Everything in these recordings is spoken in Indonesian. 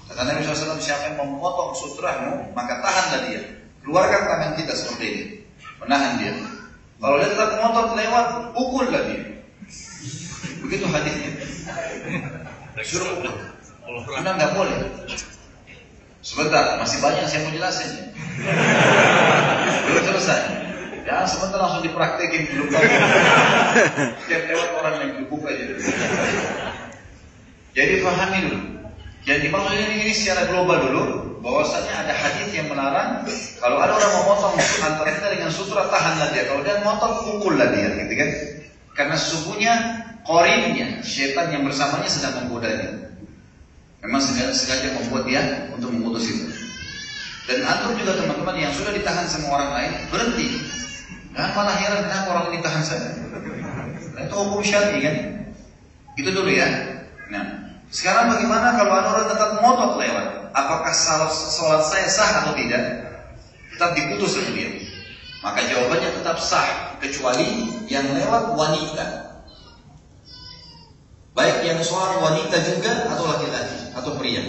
Kata Nabi SAW, siapa yang memotong sutramu, maka tahanlah dia. Keluarkan tangan kita seperti ini, menahan dia. Kalau dia tetap ngotot lewat, pukullah dia. Begitu hadisnya. Suruh pukul. Karena nggak boleh. Sebentar, masih banyak saya mau jelasin. Belum selesai. Ya, sebentar langsung dipraktekin dulu. Setiap lewat orang yang dibuka aja. Jadi pahami dulu. Jadi maksudnya ini secara global dulu, bahwasanya ada hadis yang melarang kalau ada orang memotong antara kita dengan sutra, tahanlah dia. Kalau dia memotong, pukullah dia, gitu kan? Karena sesungguhnya qarinnya, syaitan yang bersamanya sedang menggodanya. Memang sengaja membuat dia untuk memutus itu. Dan antum juga teman-teman yang sudah ditahan sama orang lain, berhenti. Nah, malah heran kenapa orang ini ditahan saya. Nah, itu hukum syar'i kan? Itu dulu ya. Nah, sekarang bagaimana kalau ada orang tetap ngotot lewat? Apakah sholat saya sah atau tidak? Tetap diputus sama dia. Maka jawabannya tetap sah, kecuali yang lewat wanita. Baik yang sholat wanita juga atau laki-laki atau pria.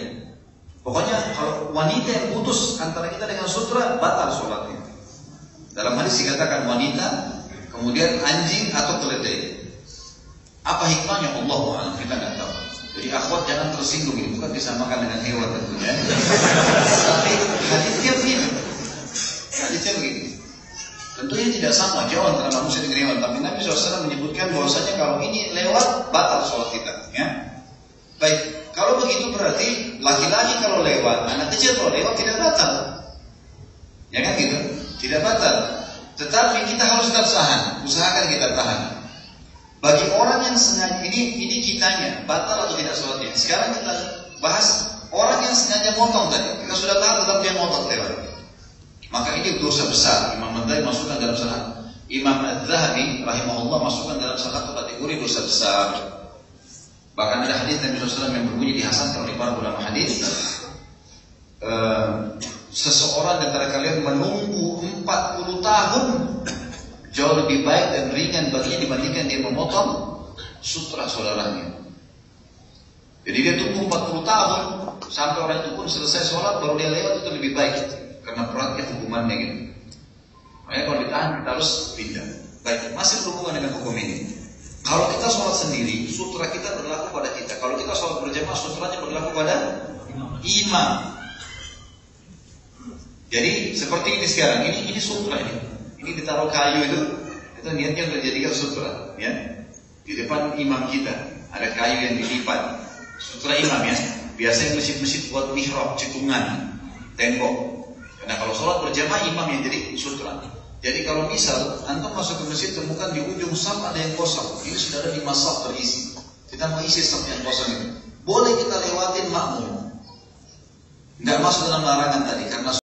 Pokoknya kalau wanita yang putus antara kita dengan sutra, batal sholatnya. Dalam hadis dikatakan wanita, kemudian anjing atau keledai. Apa hikmahnya? Allahu a'lam, kita nggak tahu. Jadi akhwat jangan tersinggung, ini bukan disamakan dengan hewan tentunya. Tapi hadisnya begini. Hadisnya begini. Tentunya tidak sama jauh antara manusia dengan hewan. Tapi Nabi SAW menyebutkan bahwasanya kalau ini lewat, batal sholat kita. Ya? Baik, kalau begitu berarti laki-laki kalau lewat, anak kecil kalau lewat tidak batal. Ya kan gitu? Tidak batal. Tetapi kita harus tetap usahakan kita tahan. Bagi orang yang sengaja, ini kitanya, batal atau tidak sholatnya. Sekarang kita bahas orang yang sengaja motong tadi. Kita sudah tahu tetap dia motong lewat. Maka ini dosa besar. Imam Madzhabi masukkan dalam salah. Imam Madzhabi rahimahullah masukkan dalam salah satu kategori dosa besar. Bahkan ada hadis Nabi SAW yang berbunyi dihasankan oleh para ulama hadis. Seseorang di antara kalian menunggu 40 tahun jauh lebih baik dan ringan baginya dibandingkan dia memotong sutra saudaranya. Jadi dia tunggu 40 tahun sampai orang itu pun selesai sholat baru dia lewat, itu lebih baik karena beratnya hukumannya gitu. Makanya kalau ditahan kita harus pindah. Baik, masih berhubungan dengan hukum ini. Kalau kita sholat sendiri, sutra kita berlaku pada kita. Kalau kita sholat berjamaah, sutranya berlaku pada imam. Jadi seperti ini sekarang, ini sutra ini. Ini ditaruh kayu itu niatnya untuk dijadikan sutra, ya. Di depan imam kita ada kayu yang dilipat, sutra imam ya. Biasanya masjid-masjid buat mihrab, cekungan, tembok. Karena kalau sholat berjamaah imam yang jadi sutra. Jadi kalau misal antum masuk ke masjid temukan di ujung saf ada yang kosong, ini sudah ada 5 saf terisi. Kita mau isi saf yang kosong itu, boleh kita lewatin makmum. Nggak masuk dalam larangan tadi karena